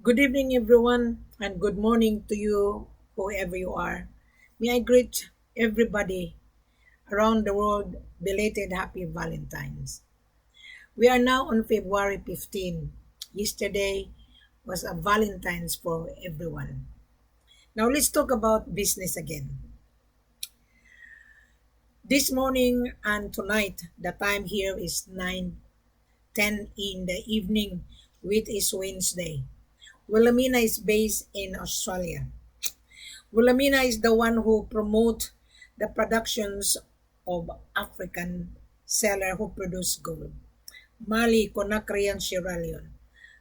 Good evening, everyone, and good morning to you, whoever you are. May I greet everybody around the world belated Happy Valentine's. We are now on February 15. Yesterday was a Valentine's for everyone. Now let's talk about business again. This morning and tonight, the time here is 9:10 in the evening, which is Wednesday. Wilhelmina is based in Australia. Wilhelmina is the one who promote the productions of African seller who produce gold. Mali, Conakry, and Sierra Leone,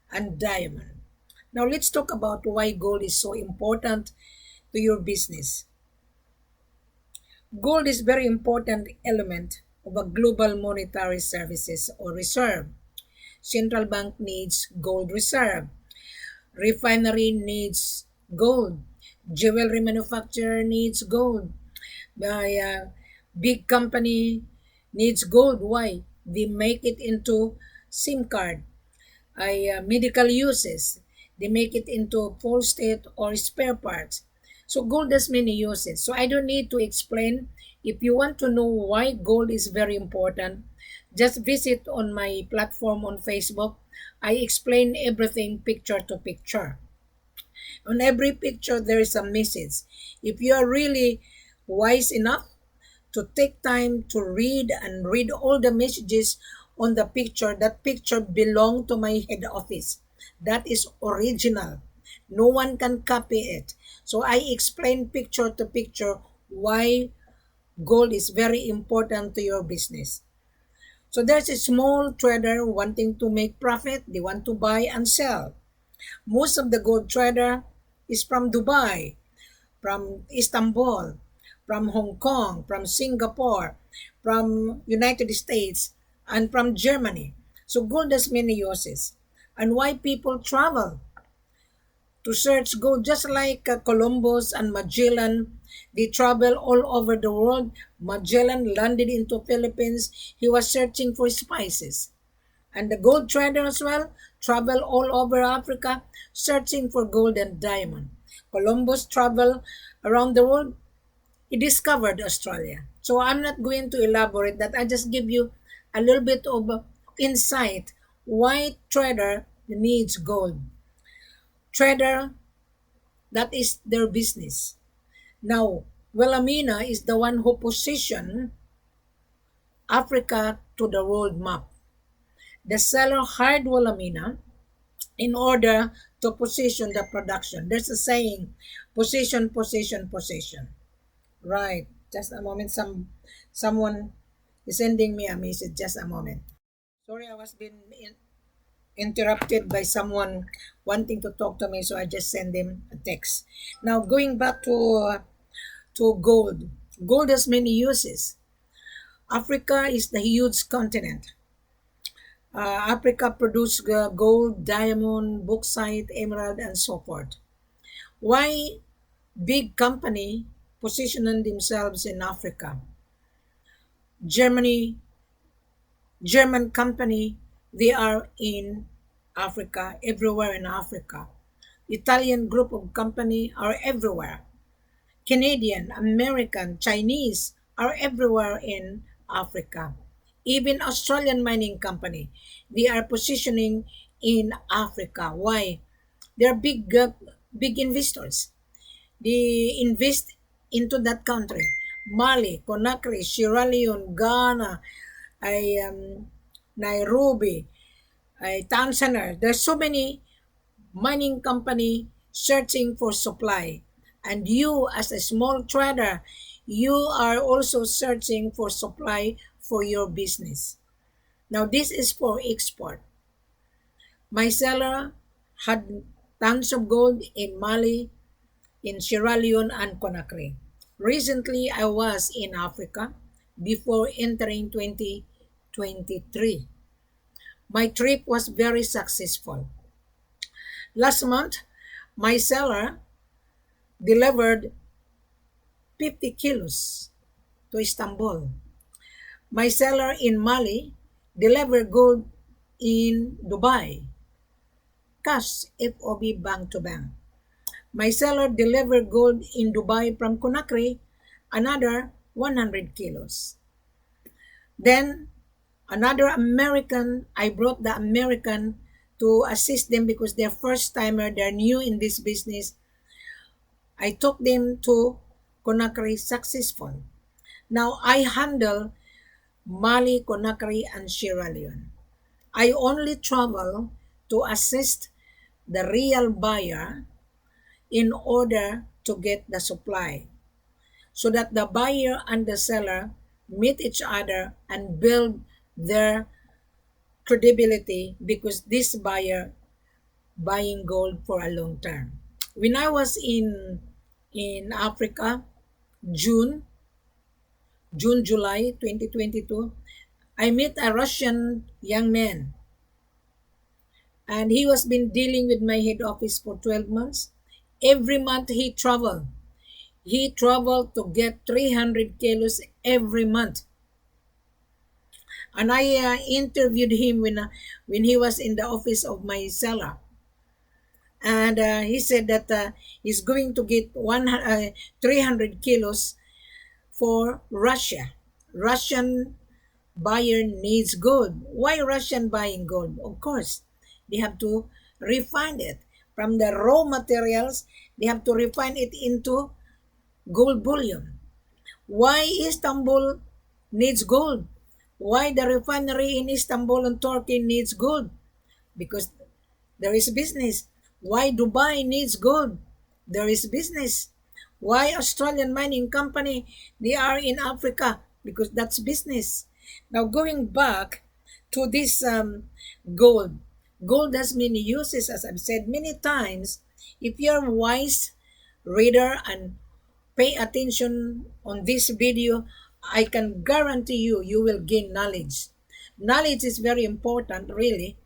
and diamond. Now let's talk about why gold is so important to your business. Gold is very important element of a global monetary services or reserve. Central bank needs gold reserve. Refinery needs gold. Jewelry manufacturer needs gold. The big company needs gold. Why? They make it into SIM card, medical uses. They make it into full state or spare parts. So gold has many uses. So I don't need to explain. If you want to know why gold is very important, just visit on my platform on Facebook. I explain everything picture to picture. On every picture, there is a message. If you are really wise enough to take time to read and read all the messages on the picture, that picture belong to my head office. That is original. No one can copy it. So I explain picture to picture why gold is very important to your business. So there's a small trader wanting to make profit. They want to buy and sell. Most of the gold trader is from Dubai, from Istanbul, from Hong Kong, from Singapore, from United States, and from Germany. So gold has many uses. And why people travel to search gold, just like Columbus and Magellan, they travel all over the world. Magellan landed into Philippines. He was searching for spices. And the gold trader as well travel all over Africa searching for gold and diamond. Columbus traveled around the world. He discovered Australia. So I'm not going to elaborate that. I just give you a little bit of insight why trader needs gold. Trader, that is their business. Now, Wilhelmina is the one who positioned Africa to the world map. The seller hired Wilhelmina in order to position the production. There's a saying, position, position, position. Right. Just a moment. Someone is sending me a message. Just a moment. Sorry, I was being interrupted by someone wanting to talk to me, so I just send him a text. Now, going back to gold. Gold has many uses. Africa is the huge continent. Africa produces gold, diamond, bauxite, emerald, and so forth. Why big company positioning themselves in Africa? Germany, German company, they are in Africa, everywhere in Africa. Italian group of company are everywhere. Canadian, American, Chinese are everywhere in Africa. Even Australian mining company, they are positioning in Africa. Why? They're big investors. They invest into that country. Mali, Conakry, Sierra Leone, Ghana, Nairobi, Tanzania. There's so many mining company searching for supply. And you as a small trader, you are also searching for supply for your business. Now this is for export. My seller had tons of gold in Mali, in Sierra Leone, and Conakry. Recently, I was in Africa before entering 2023. My trip was very successful. Last month, my seller delivered 50 kilos to Istanbul. My seller in Mali delivered gold in Dubai. cash F.O.B bank to bank. My seller delivered gold in Dubai from Conakry, another 100 kilos. Then another American, I brought the American to assist them because they're first timer, they're new in this business. I took them to Conakry successful. Now I handle Mali, Conakry, and Sierra Leone. I only travel to assist the real buyer in order to get the supply so that the buyer and the seller meet each other and build their credibility because this buyer buying gold for a long term. When I was in Africa, June, July 2022, I met a Russian young man and he was been dealing with my head office for 12 months. Every month he traveled. He traveled to get 300 kilos every month. And I interviewed him when he was in the office of my seller. And he said that he's going to get 300 kilos for Russia. Russian buyer needs gold. Why Russian buying gold? Of course, they have to refine it. From the raw materials, they have to refine it into gold bullion. Why Istanbul needs gold? Why the refinery in Istanbul and Turkey needs gold? Because there is business. Why Dubai needs gold? There is business. Why Australian mining company? They are in Africa because that's business. Now going back to this gold. Gold has many uses, as I've said many times. If you're wise reader and pay attention on this video, I can guarantee you, you will gain knowledge. Knowledge is very important, really.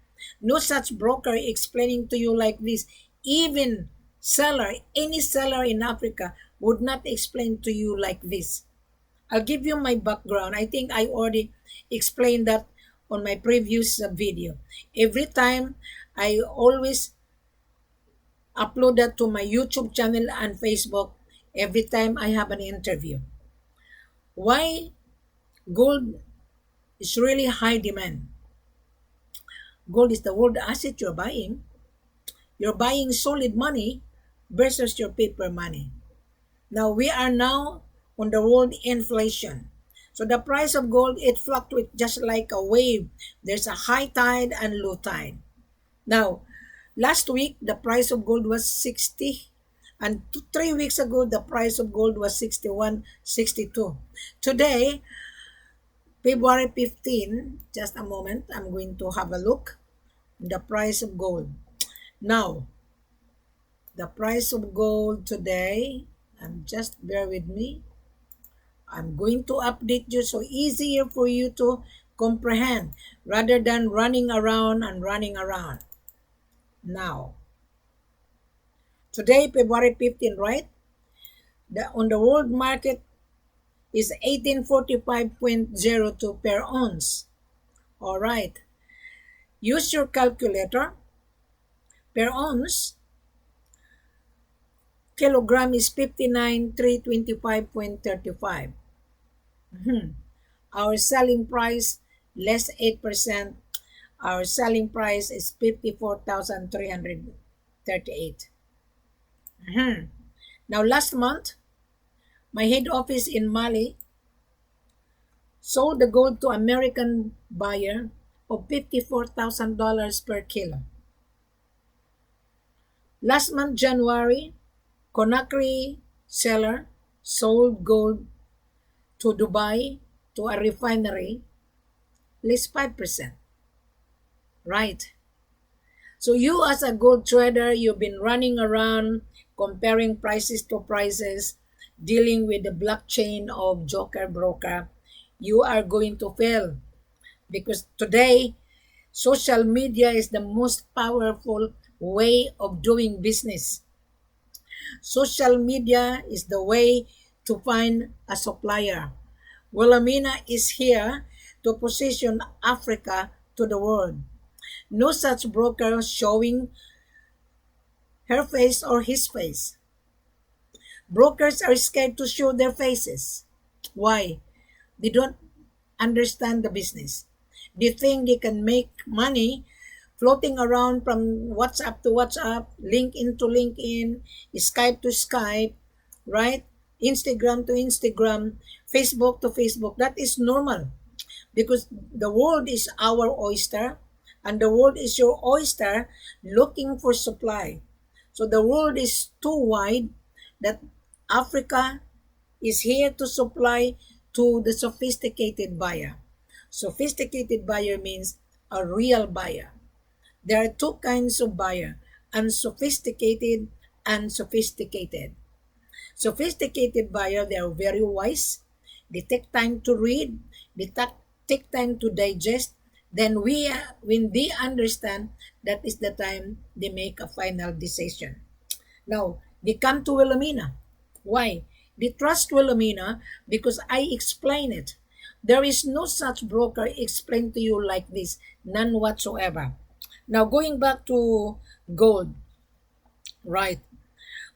No such broker explaining to you like this. Even seller, any seller in Africa would not explain to you like this. I'll give you my background. I think I already explained that on my previous video. Every time, I always upload that to my YouTube channel and Facebook every time I have an interview. Why gold is really high demand? Gold is the world asset you're buying. You're buying solid money versus your paper money. Now we are now on the world inflation. So the price of gold, it fluctuates just like a wave. There's a high tide and low tide. Now, last week the price of gold was 60, and 3 weeks ago the price of gold was 61, 62. Today, February 15, just a moment, I'm going to have a look at the price of gold. Now, the price of gold today, just bear with me. I'm going to update you so easier for you to comprehend rather than running around and running around. Now, today, February 15, right? On the world market is 1845.02 per ounce. All right. Use your calculator. Per ounce, kilogram is 59,325.35. Our selling price, less 8%. Our selling price is 54,338. Now, last month, my head office in Mali sold the gold to American buyer of $54,000 per kilo. Last month, January, Conakry seller sold gold to Dubai to a refinery, less 5%. Right. So you as a gold trader, you've been running around comparing prices to prices, dealing with the blockchain of joker broker. You are going to fail because today social media is the most powerful way of doing business. Social media is the way to find a supplier. Wilhelmina is here to position Africa to the world. No such broker showing her face or his face. Brokers are scared to show their faces. Why? They don't understand the business. They think they can make money floating around from WhatsApp to WhatsApp, LinkedIn to LinkedIn, Skype to Skype, right? Instagram to Instagram, Facebook to Facebook. That is normal because the world is our oyster and the world is your oyster looking for supply. So the world is too wide that Africa is here to supply to the sophisticated buyer. Sophisticated buyer means a real buyer. There are two kinds of buyer, unsophisticated and sophisticated. Sophisticated buyer, they are very wise. They take time to read. They take time to digest. Then when they understand, that is the time they make a final decision. Now, they come to Wilhelmina. Why? They trust Wilhelmina because I explain it. There is no such broker explain to you like this, none whatsoever. Now, going back to gold, right?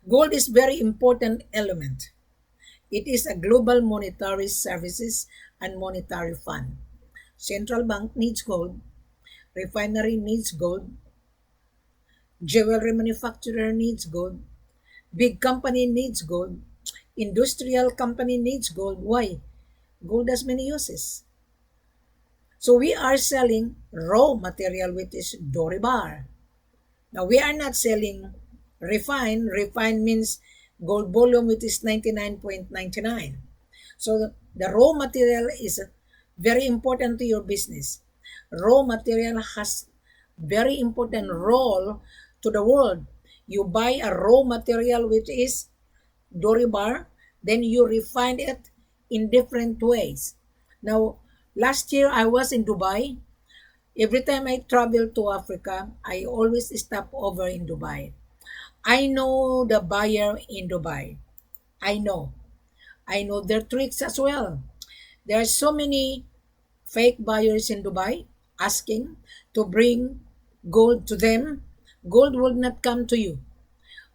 Gold is very important element. It is a global monetary services and monetary fund. Central bank needs gold, refinery needs gold, jewelry manufacturer needs gold, big company needs gold, industrial company needs gold. Why? Gold has many uses. So we are selling raw material which is Dore bar. Now we are not selling refine. Refine means gold bullion which is 99.99. So the raw material is very important to your business. Raw material has very important role to the world. You buy a raw material which is Dore bar, then you refine it in different ways. Now, last year I was in Dubai. Every time I travel to Africa, I always stop over in Dubai. I know the buyer in Dubai. I know. I know their tricks as well. There are so many fake buyers in Dubai asking to bring gold to them. Gold will not come to you.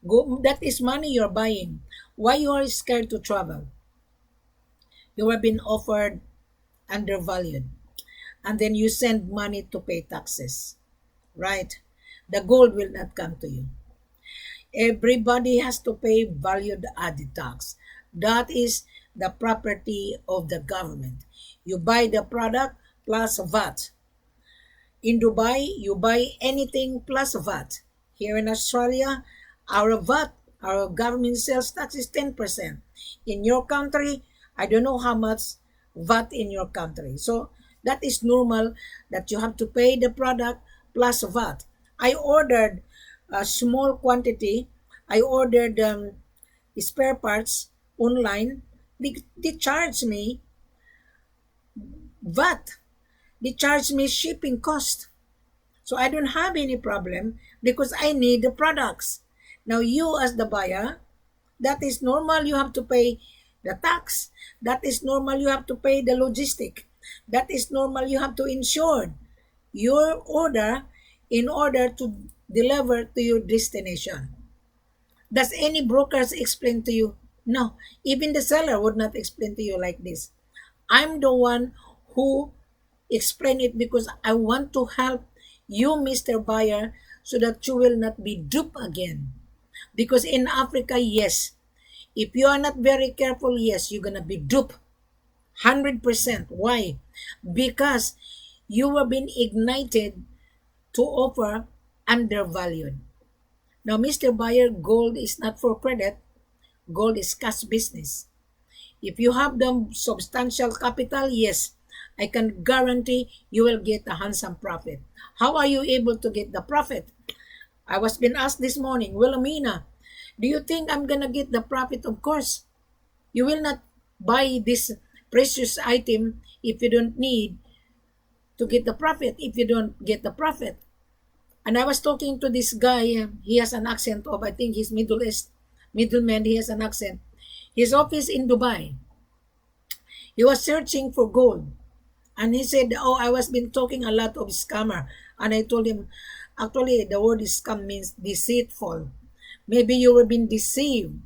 That is money you're buying. Why you are scared to travel? You have been offered undervalued. And then you send money to pay taxes. Right? The gold will not come to you. Everybody has to pay valued added tax. That is the property of the government. You buy the product plus VAT. In Dubai, you buy anything plus VAT. Here in Australia, our VAT, our government sales tax is 10%. In your country, I don't know how much VAT in your country. So that is normal that you have to pay the product plus VAT. I ordered a small quantity. I ordered spare parts online. They charge me VAT. They charge me shipping cost. So I don't have any problem because I need the products. Now you as the buyer, that is normal you have to pay the tax. That is normal you have to pay the logistic. That is normal you have to insure your order in order to deliver to your destination. Does any brokers explain to you? No. Even the seller would not explain to you like this. I'm the one who explain it because I want to help you, Mr. Buyer, so that you will not be duped again. Because in Africa, yes, if you are not very careful, yes, you're gonna be duped 100%. Why? Because you have been ignited to offer undervalued. Now, Mr. Buyer, gold is not for credit. Gold is cash business. If you have the substantial capital, yes, I can guarantee you will get a handsome profit. How are you able to get the profit? I was being asked this morning, Wilhelmina, do you think I'm gonna get the profit? Of course. You will not buy this precious item if you don't need to get the profit, if you don't get the profit. And I was talking to this guy, he has an accent of, I think he's Middle East, middleman, he has an accent. His office in Dubai. He was searching for gold. And he said, oh, I was been talking a lot of scammer. And I told him, actually, the word scam means deceitful. Maybe you were being deceived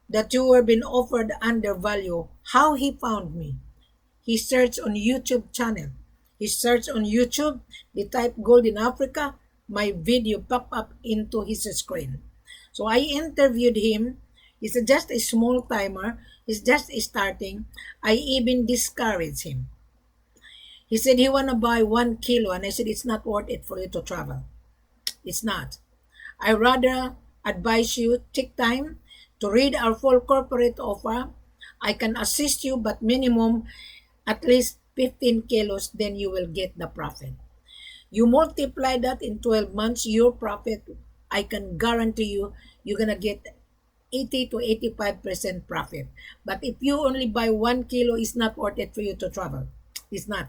that you were being offered undervalue. How he found me? He searched on YouTube channel. He searched on YouTube. He typed gold in Africa. My video popped up into his screen. So I interviewed him. He's just a small timer. He's just starting. I even discouraged him. He said he wanna buy 1 kilo, and I said it's not worth it for you to travel. It's not. I rather advise you take time to read our full corporate offer. I can assist you, but minimum at least 15 kilos, then you will get the profit. You multiply that in 12 months, your profit, I can guarantee you, you're going to get 80 to 85% profit. But if you only buy 1 kilo, it's not worth it for you to travel. It's not.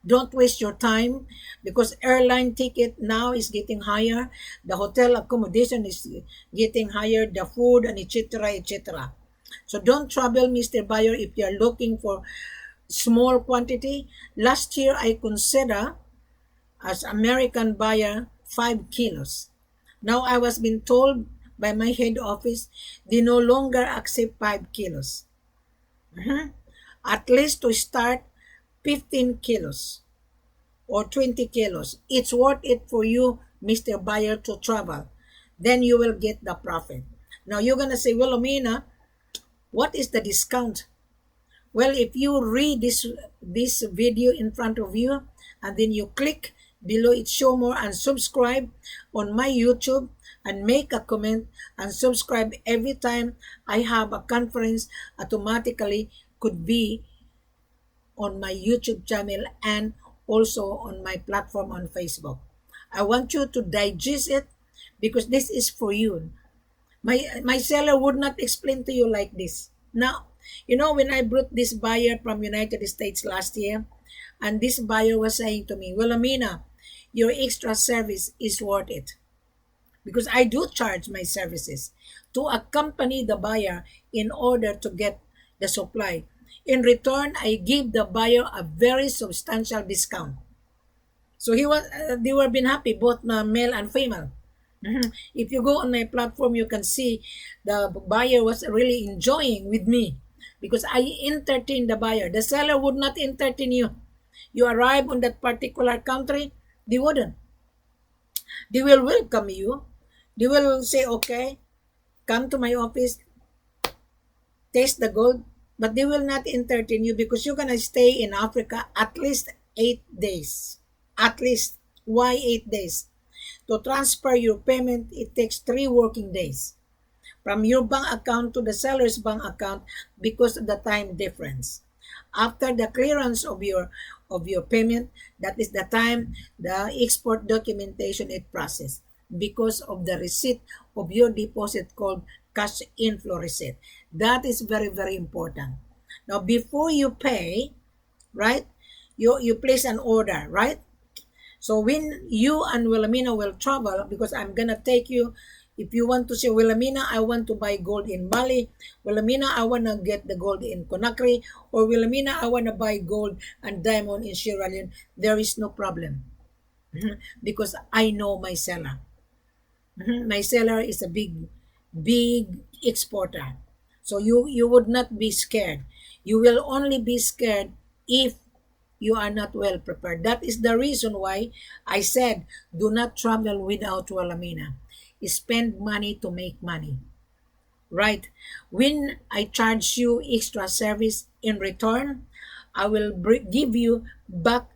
Don't waste your time because airline ticket now is getting higher. The hotel accommodation is getting higher, the food and etc. etc. So don't travel, Mr. Buyer, if you're looking for small quantity. Last year, I consider as American buyer 5 kilos. Now I was being told by my head office, they no longer accept 5 kilos. At least to start 15 kilos or 20 kilos. It's worth it for you, Mr. Buyer, to travel. Then you will get the profit. Now you're going to say, well, Amina, what is the discount? Well, if you read this video in front of you and then you click below it, show more and subscribe on my YouTube and make a comment and subscribe every time I have a conference, automatically could be on my YouTube channel and also on my platform on Facebook. I want you to digest it because this is for you. My seller would not explain to you like this. Now, when I brought this buyer from United States last year, and this buyer was saying to me, well, Amina, your extra service is worth it. Because I do charge my services to accompany the buyer in order to get the supply. In return, I give the buyer a very substantial discount. So they were being happy, both male and female. If you go on my platform, you can see the buyer was really enjoying with me because I entertain the buyer. The seller would not entertain you. You arrive on that particular country, they wouldn't. They will welcome you. They will say, okay, come to my office, taste the gold, but they will not entertain you because you're going to stay in Africa at least 8 days. At least. Why 8 days? To transfer your payment, it takes 3 working days from your bank account to the seller's bank account because of the time difference. After the clearance of your payment, that is the time the export documentation is processed because of the receipt of your deposit called cash inflow receipt. That is very, very important. Now, before you pay, right, you place an order, right? So when you and Wilhelmina will travel, because I'm going to take you, if you want to say, Wilhelmina, I want to buy gold in Mali. Wilhelmina, I want to get the gold in Conakry. Or Wilhelmina, I want to buy gold and diamond in Sierra Leone. There is no problem. Because I know my seller. My seller is a big exporter. So you would not be scared. You will only be scared if you are not well prepared. That is the reason why I said, do not travel without Wilhelmina. Spend money to make money. Right? When I charge you extra service in return, I will give you back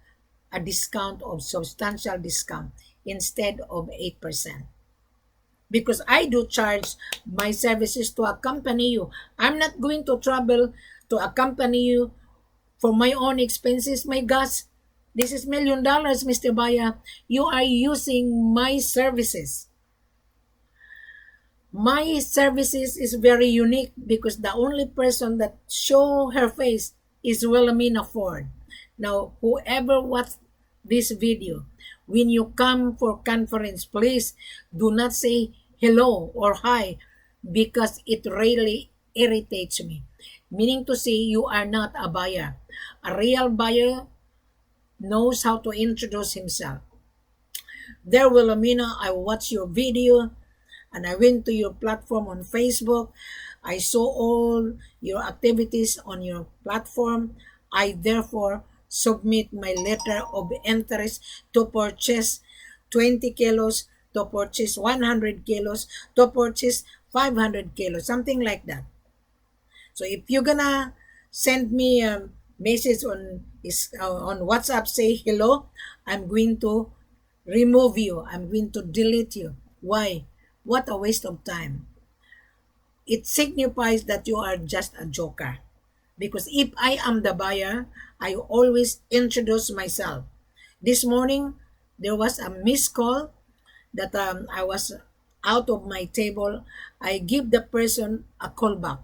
a discount of substantial discount instead of 8%. Because I do charge my services to accompany you. I'm not going to travel to accompany you for my own expenses. My gosh, this is $1 million, Mr. Baya. You are using my services. My services is very unique because the only person that show her face is Wilhelmina Ford. Now, whoever watched this video, when you come for conference, please do not say hello or hi because it really irritates me. Meaning to say you are not a buyer. A real buyer knows how to introduce himself. There, Wilhelmina, I watched your video and I went to your platform on Facebook. I saw all your activities on your platform. I therefore submit my letter of interest to purchase 20 kilos, to purchase 100 kilos, to purchase 500 kilos, something like that. So if you're gonna send me a message on WhatsApp, say hello, I'm going to remove you. I'm going to delete you. Why? What a waste of time. It signifies that you are just a joker. Because if I am the buyer, I always introduce myself. This morning, there was a missed call that I was out of my table. I give the person a call back.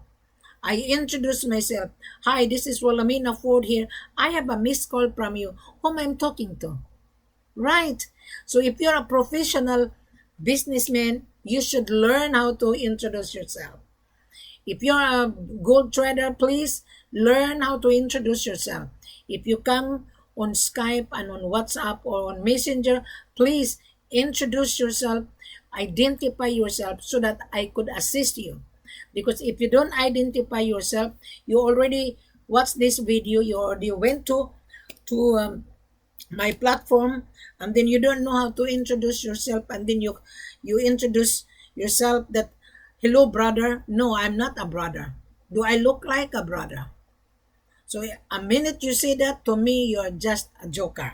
I introduce myself. Hi, this is Wilhelmina Ford here. I have a missed call from you. Whom I'm talking to? Right. So if you're a professional businessman, you should learn how to introduce yourself. If you're a gold trader, please learn how to introduce yourself. If you come on Skype and on WhatsApp or on Messenger, please introduce yourself, identify yourself so that I could assist you. Because if you don't identify yourself, you already watched this video, you already went to my platform, and then you don't know how to introduce yourself, and then you introduce yourself that, hello brother. No, I'm not a brother. Do I look like a brother? So a minute you say that, to me you're just a joker.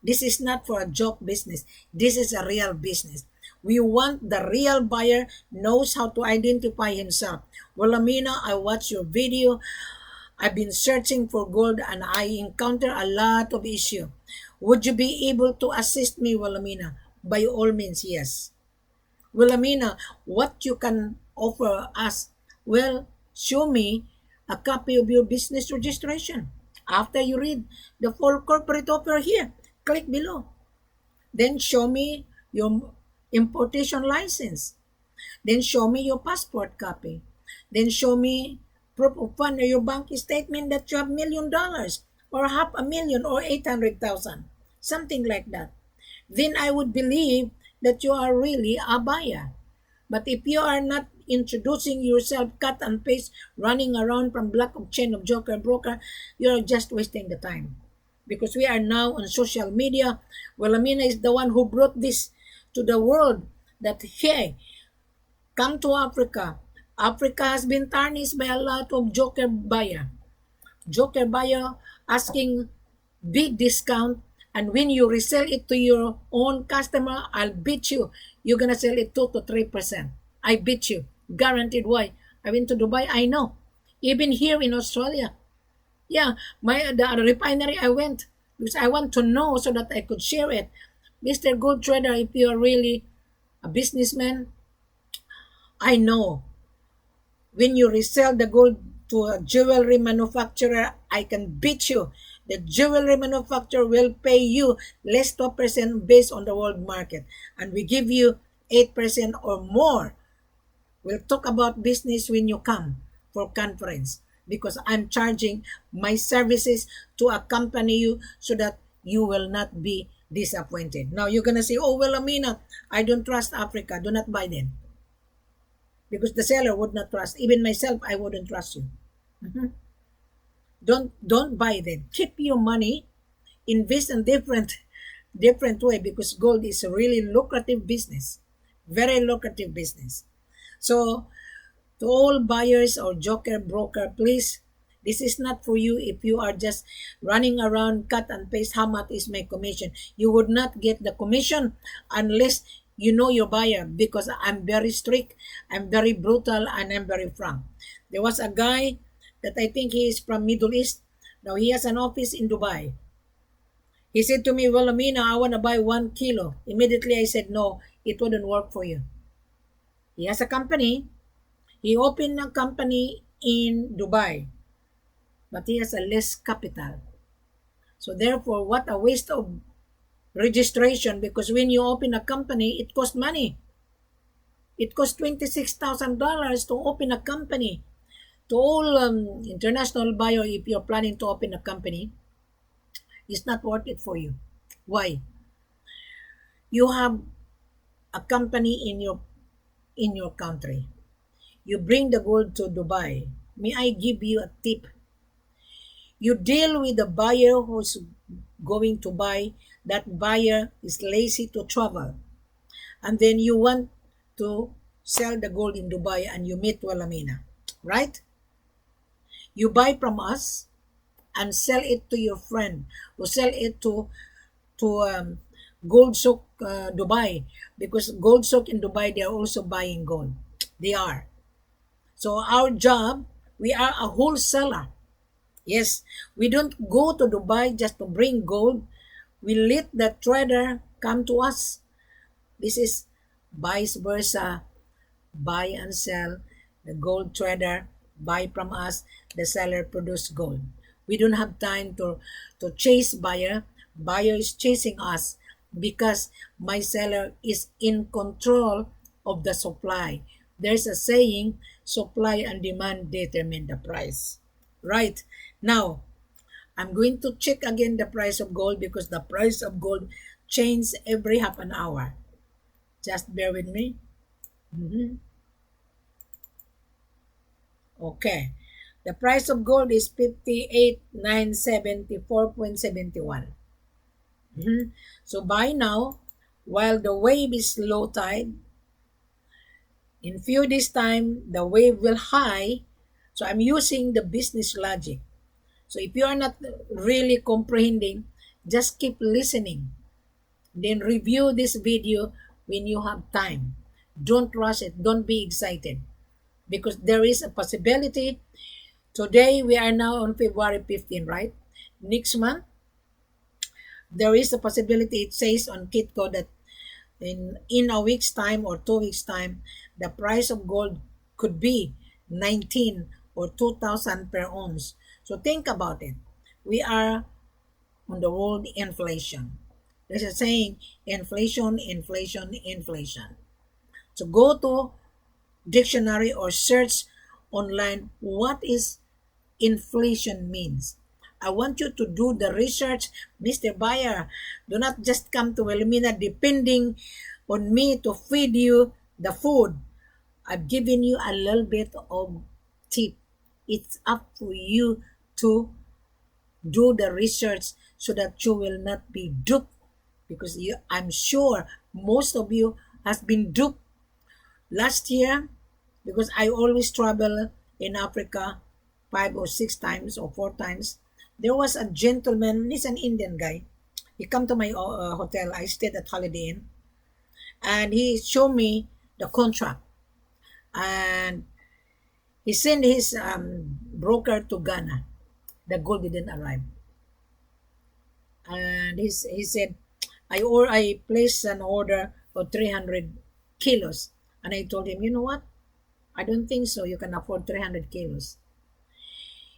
This is not for a joke business. This is a real business. We want the real buyer knows how to identify himself. Well, Amina, I watched your video. I've been searching for gold and I encounter a lot of issue. Would you be able to assist me, Wilhelmina? By all means, yes. Wilhelmina, what you can offer us? Well, show me a copy of your business registration. After you read the full corporate offer here, click below. Then show me your importation license. Then show me your passport copy. Then show me proof of fund or your bank statement that you have $1 million or half a million or 800,000, something like that. Then I would believe that you are really a buyer. But if you are not introducing yourself, cut and paste, running around from block of chain of joker broker, you're just wasting the time. Because we are now on social media. Well, Amina is the one who brought this to the world that, hey, come to Africa. Africa has been tarnished by a lot of joker buyer. Joker buyer asking big discount, and when you resell it to your own customer, I'll bet you're gonna sell it 2 to 3%. I bet you, guaranteed. Why? I went to Dubai. I know. Even here in Australia, yeah, the refinery I went because I want to know so that I could share it. Mr. Gold Trader, if you are really a businessman, I know when you resell the gold to a jewelry manufacturer, I can bet you the jewelry manufacturer will pay you less 2% based on the world market. And we give you 8% or more. We'll talk about business when you come for conference because I'm charging my services to accompany you so that you will not be disappointed. Now you're going to say, oh, well, Amina, I don't trust Africa. Do not buy them. Because the seller would not trust. Even myself, I wouldn't trust you. Mhm. Don't buy them. Keep your money, invest in different way because gold is a really lucrative business, very lucrative business. So to all buyers or joker broker, please, this is not for you if you are just running around cut and paste how much is my commission. You would not get the commission unless you know your buyer because I'm very strict, I'm very brutal, and I'm very frank. There was a guy that I think he is from Middle East. Now he has an office in Dubai. He said to me, well, Amina, I want to buy 1 kilo. Immediately I said, no, it wouldn't work for you. He has a company. He opened a company in Dubai, but he has a less capital. So therefore, what a waste of registration because when you open a company, it costs money. It costs $26,000 to open a company. To all international buyer, if you're planning to open a company, it's not worth it for you. Why? You have a company in your country. You bring the gold to Dubai. May I give you a tip? You deal with the buyer who's going to buy. That buyer is lazy to travel. And then you want to sell the gold in Dubai and you meet Wilhelmina, right? You buy from us and sell it to your friend or sell it to Gold Souk Dubai, because Gold Souk in Dubai they are also buying gold. They are. So our job, we are a wholesaler. Yes, we don't go to Dubai just to bring gold. We let the trader come to us. This is vice versa. Buy and sell. The gold trader buy from us. The seller produce gold. We don't have time to chase buyer. Buyer is chasing us because my seller is in control of the supply. There's a saying, supply and demand determine the price. Right. Now, I'm going to check again the price of gold because the price of gold changes every half an hour. Just bear with me. Mhm. Okay. The price of gold is 58,974.71. So by now, while the wave is low tide, in few days time, the wave will high. So I'm using the business logic. So if you are not really comprehending, just keep listening. Then review this video when you have time. Don't rush it. Don't be excited. Because there is a possibility. Today, we are now on February 15, right? Next month, there is a possibility, it says on Kitco, that in a week's time or 2 weeks' time, the price of gold could be 19 or 2,000 per ounce. So think about it. We are on the world inflation. There's a saying, inflation, inflation, inflation. So go to dictionary or search online what is inflation means. I want you to do the research, Mr. Buyer. Do not just come to Wilhelmina depending on me to feed you the food. I've given you a little bit of tip. It's up to you to do the research so that you will not be duped, because I'm sure most of you has been duped last year, because I always travel in Africa 5 or 6 times or 4 times. There was a gentleman, he's an Indian guy. He come to my hotel. I stayed at Holiday Inn, and he showed me the contract, and he sent his broker to Ghana. The gold didn't arrive, and he said, I placed an order for 300 kilos, and I told him, you know what? I don't think so. You can afford 300 kilos.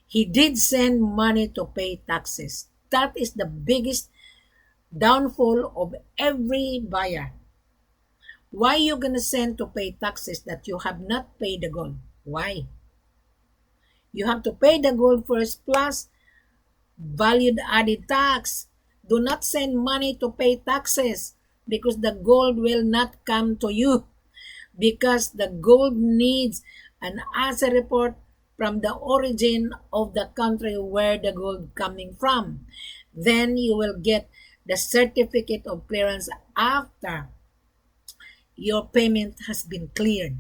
He did send money to pay taxes. That is the biggest downfall of every buyer. Why you gonna send to pay taxes that you have not paid the gold? Why? You have to pay the gold first plus valued added tax. Do not send money to pay taxes because the gold will not come to you, because the gold needs an assay report from the origin of the country where the gold coming from. Then you will get the certificate of clearance after your payment has been cleared.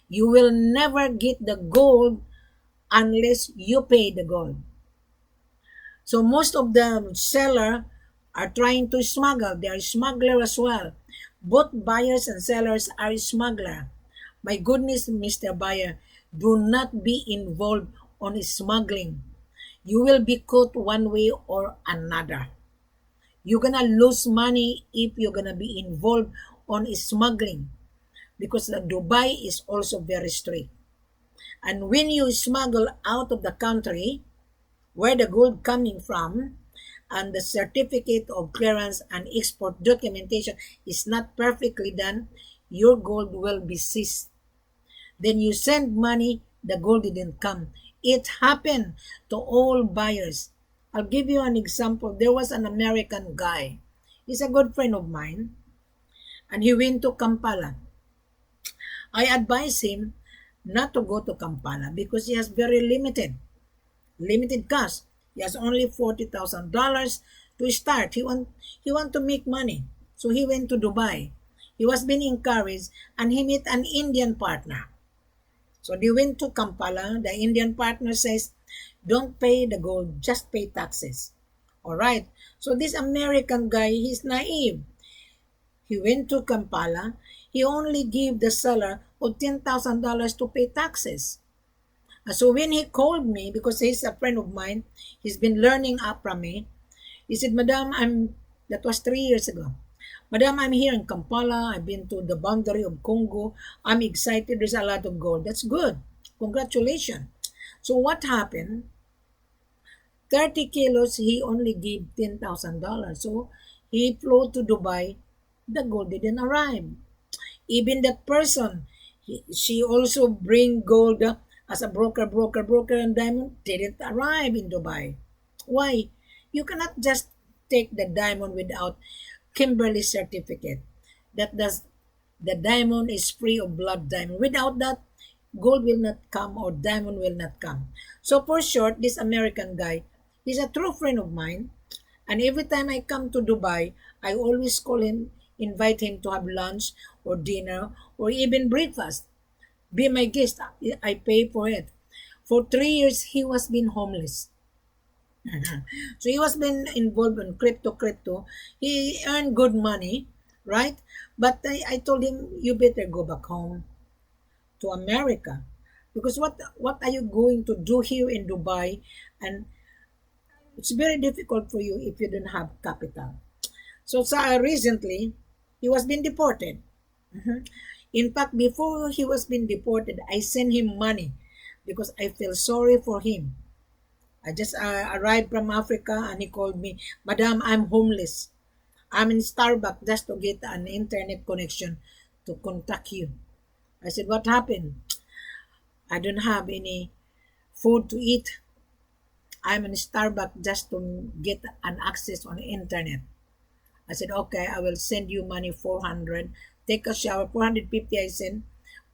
You will never get the gold unless you pay the gold. So most of the seller are trying to smuggle. They are smuggler as well. Both buyers and sellers are smuggler. My goodness, Mr. Buyer, do not be involved on smuggling. You will be caught one way or another. You're gonna lose money if you're gonna be involved on smuggling, because Dubai is also very strict. And when you smuggle out of the country where the gold coming from, and the certificate of clearance and export documentation is not perfectly done, your gold will be seized. Then you send money, the gold didn't come. It happened to all buyers. I'll give you an example. There was an American guy. He's a good friend of mine. and he went to Kampala. I advise him not to go to Kampala because he has very limited cash. He has only $40,000 to start. He want to make money. So he went to Dubai. He was being encouraged and he met an Indian partner. So they went to Kampala. The Indian partner says, don't pay the gold, just pay taxes. All right. So this American guy, he's naive. He went to Kampala. He only gave the seller of $10,000 to pay taxes. So when he called me, because he's a friend of mine, he's been learning up from me. He said, Madam, that was 3 years ago. Madam, I'm here in Kampala. I've been to the boundary of Congo. I'm excited. There's a lot of gold. That's good. Congratulations. So what happened? 30 kilos, he only gave $10,000. So he flew to Dubai. The gold didn't arrive. Even that person, she also bring gold as a broker, and diamond didn't arrive in Dubai. Why? You cannot just take the diamond without Kimberly certificate. That does the diamond is free of blood diamond. Without that, gold will not come or diamond will not come. So for short, this American guy is a true friend of mine. And every time I come to Dubai, I always call him, invite him to have lunch or dinner or even breakfast. Be my guest. I pay for it. For 3 years, he was been homeless. So he was been involved in crypto. He earned good money, right? But I told him, you better go back home to America. Because what are you going to do here in Dubai? And it's very difficult for you if you don't have capital. So recently, he was being deported. Mhm. In fact, before he was being deported, I sent him money because I feel sorry for him. I just arrived from Africa and he called me, Madam, I'm homeless. I'm in Starbucks just to get an internet connection to contact you. I said, what happened? I don't have any food to eat. I'm in Starbucks just to get an access on the internet. I said, okay, I will send you money 400. Take a shower, 450 I sent,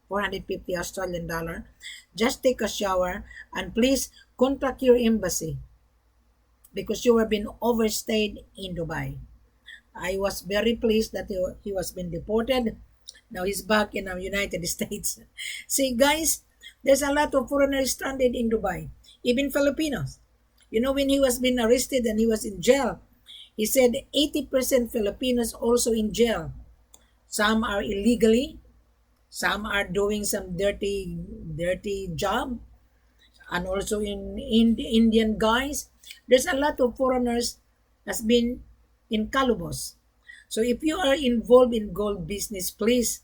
450 Australian dollar. Just take a shower and please contact your embassy because you have been overstayed in Dubai. I was very pleased that he was been deported. Now he's back in the United States. See, guys, there's a lot of foreigners stranded in Dubai, even Filipinos. You know, when he was being arrested and he was in jail, he said 80% Filipinos also in jail. Some are illegally, some are doing some dirty job, and also in the Indian guys. There's a lot of foreigners has been in Calubos. So if you are involved in gold business, please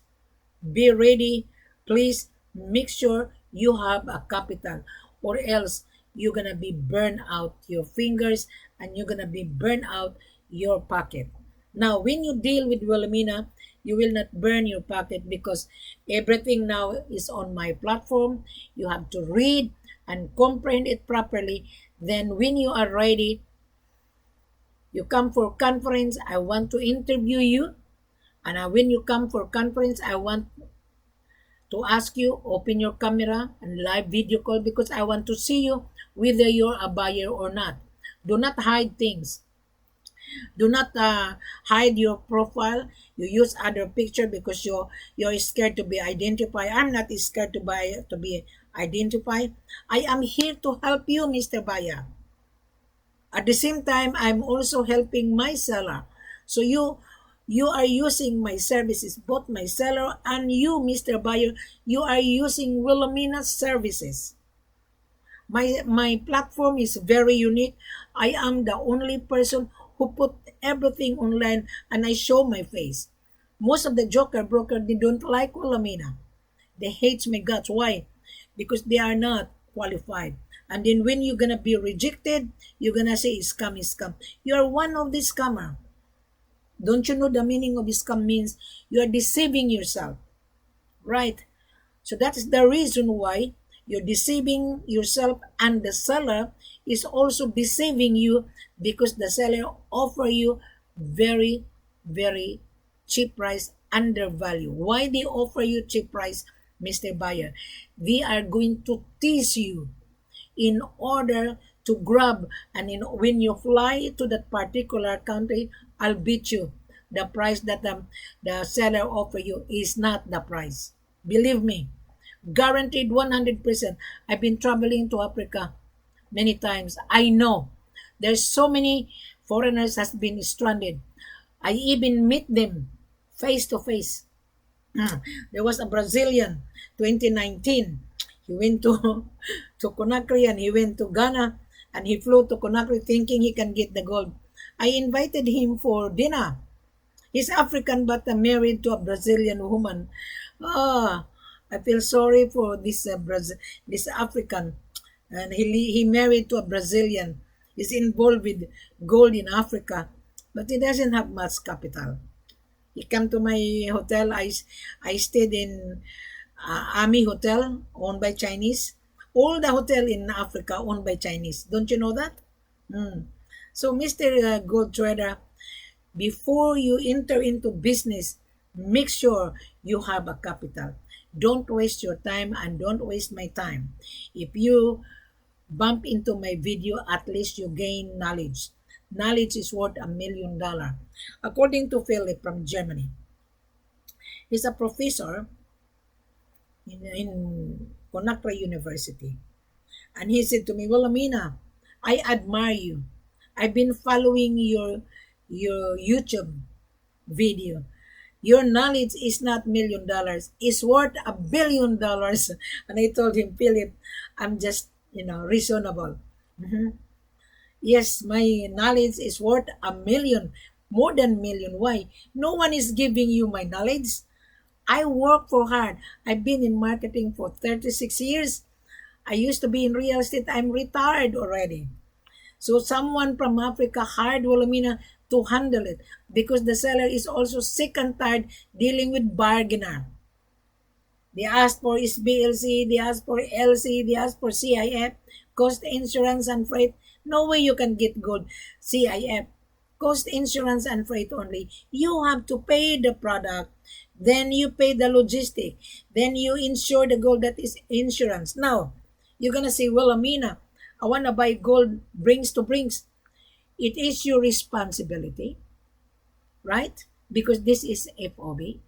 be ready. Please make sure you have a capital, or else you're gonna be burn out your fingers and you're gonna be burn out your pocket. Now, when you deal with Wilhelmina, you will not burn your pocket because everything now is on my platform. You have to read and comprehend it properly. Then when you are ready, you come for conference, I want to interview you. And when you come for conference, I want to ask you, open your camera and live video call because I want to see you whether you're a buyer or not. Do not hide things. Do not hide your profile. You use other picture because you're scared to be identified. I'm not scared to be identified. I am here to help you, Mr. Buyer. At the same time, I'm also helping my seller. So you are using my services, both my seller and you, Mr. Buyer, you are using Wilhelmina's services. My platform is very unique. I am the only person who put everything online and I show my face. Most of the joker broker, they don't like Wilhelmina. They hate my guts. Why? Because they are not qualified. And then when you're gonna be rejected, you're gonna say scam is scam. You are one of the scammer. Don't you know the meaning of scam means? You are deceiving yourself. Right? So that is the reason why you're deceiving yourself, and the seller is also deceiving you because the seller offer you very, very cheap price undervalue. Why they offer you cheap price, Mr. Buyer? They are going to tease you in order to grab, and when you fly to that particular country, I'll bet you the price that the seller offer you is not the price. Believe me, guaranteed 100%. I've been traveling to Africa many times. I know there's so many foreigners has been stranded. I even meet them face to face. There was a Brazilian 2019. He went to to Conakry and he went to Ghana and he flew to Conakry thinking he can get the gold. I invited him for dinner. He's African but married to a Brazilian woman. Ah, I feel sorry for this African, and he married to a Brazilian. He's involved with gold in Africa, but he doesn't have much capital. He came to my hotel. I stayed in Ami Hotel, owned by Chinese. All the hotel in Africa owned by Chinese. Don't you know that? Mm. So, Mr. Gold Trader, before you enter into business, make sure you have a capital. Don't waste your time and don't waste my time. If you bump into my video, at least you gain knowledge. Knowledge is worth $1 million. According to Philip from Germany, he's a professor in Conakry University. And he said to me, well, Amina, I admire you. I've been following your YouTube video. Your knowledge is not $1 million. It's worth $1 billion. And I told him, Philip, I'm just, reasonable. Mhm. Yes, my knowledge is worth a million, more than million. Why? No one is giving you my knowledge. I work for hard. I've been in marketing for 36 years. I used to be in real estate. I'm retired already. So someone from Africa hired Wilhelmina to handle it because the seller is also sick and tired dealing with bargainer. They asked for SBLC, they asked for LC, they asked for C.I.F, cost insurance and freight. No way you can get good C.I.F. Cost insurance and freight only. You have to pay the product, then you pay the logistic, then you insure the gold, that is insurance. Now, you're gonna say, well, Amina, I wanna buy gold brings to brings. It is your responsibility, right? Because this is F.O.B.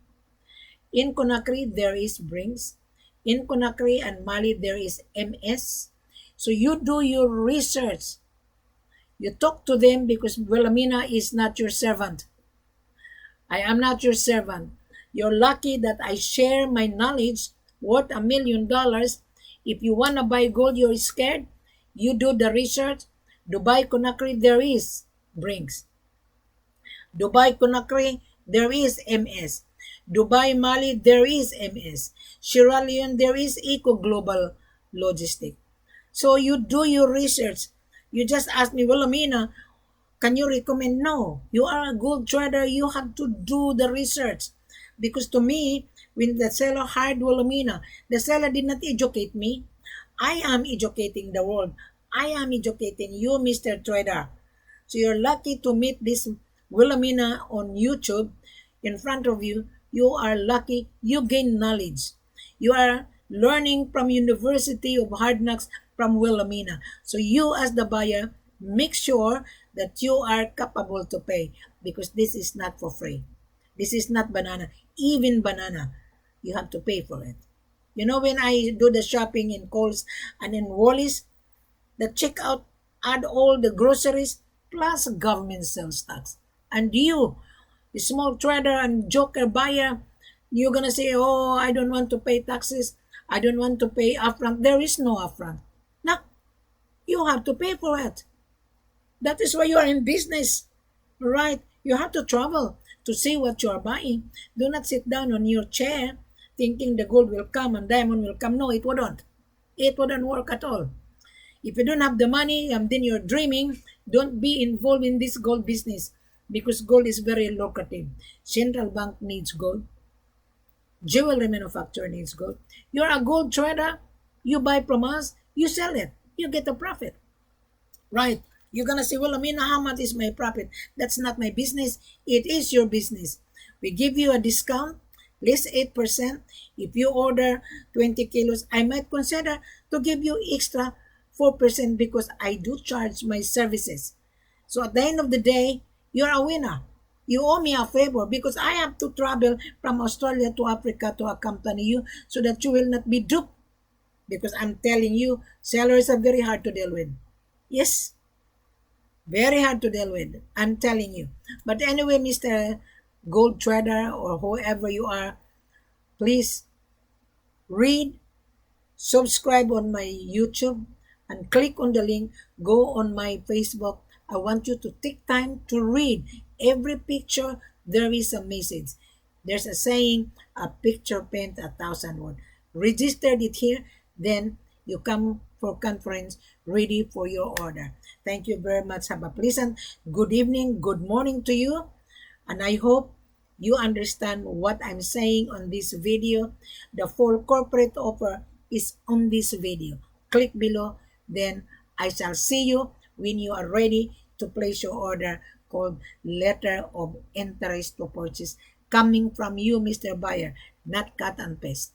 In Conakry, there is brings. In Conakry and Mali, there is MS. So you do your research. You talk to them because Wilhelmina is not your servant. I am not your servant. You're lucky that I share my knowledge worth $1 million. If you want to buy gold, you're scared. You do the research. Dubai, Conakry, there is brings. Dubai, Conakry, there is MS. Dubai, Mali, there is MS. Sierra Leone, there is Eco Global Logistic. So you do your research. You just ask me, well, Amina, can you recommend? No. You are a gold trader. You have to do the research. Because to me, when the seller hired Wilhelmina, the seller did not educate me. I am educating the world. I am educating you, Mr. Trader. So you're lucky to meet this Wilhelmina on YouTube in front of you. You are lucky. You gain knowledge. You are learning from University of Hard Knocks from Wilhelmina. So you as the buyer, make sure that you are capable to pay because this is not for free. This is not banana. Even banana, you have to pay for it. You know, when I do the shopping in Kohl's and in Wallis, the checkout add all the groceries plus government sales tax. And you, the small trader and joker buyer, you're gonna say, "Oh, I don't want to pay taxes. I don't want to pay upfront." There is no upfront. No, you have to pay for it. That is why you are in business, right? You have to travel to see what you are buying. Do not sit down on your chair thinking the gold will come and diamond will come. No, it wouldn't. It wouldn't work at all. If you don't have the money and then you're dreaming, don't be involved in this gold business because gold is very lucrative. Central bank needs gold. Jewelry manufacturer needs gold. You're a gold trader. You buy from us. You sell it. You get a profit. Right? You're gonna say, well, Amina, how much is my profit? That's not my business. It is your business. We give you a discount, less 8%. If you order 20 kilos, I might consider to give you extra 4% because I do charge my services. So at the end of the day, you're a winner. You owe me a favor because I have to travel from Australia to Africa to accompany you so that you will not be duped. Because I'm telling you, sellers are very hard to deal with. Yes, very hard to deal with. I'm telling you. But anyway, Mr. Gold Trader or whoever you are, please read, subscribe on my YouTube, and click on the link. Go on my Facebook. I want you to take time to read every picture. There is a message. There's a saying, a picture paint 1,000 words. Registered it here, then you come for conference ready for your order. Thank you very much. Have a pleasant good evening, good morning to you. And I hope you understand what I'm saying on this video. The full corporate offer is on this video. Click below, then I shall see you when you are ready to place your order called letter of interest to purchase coming from you, Mr. Buyer, not cut and paste.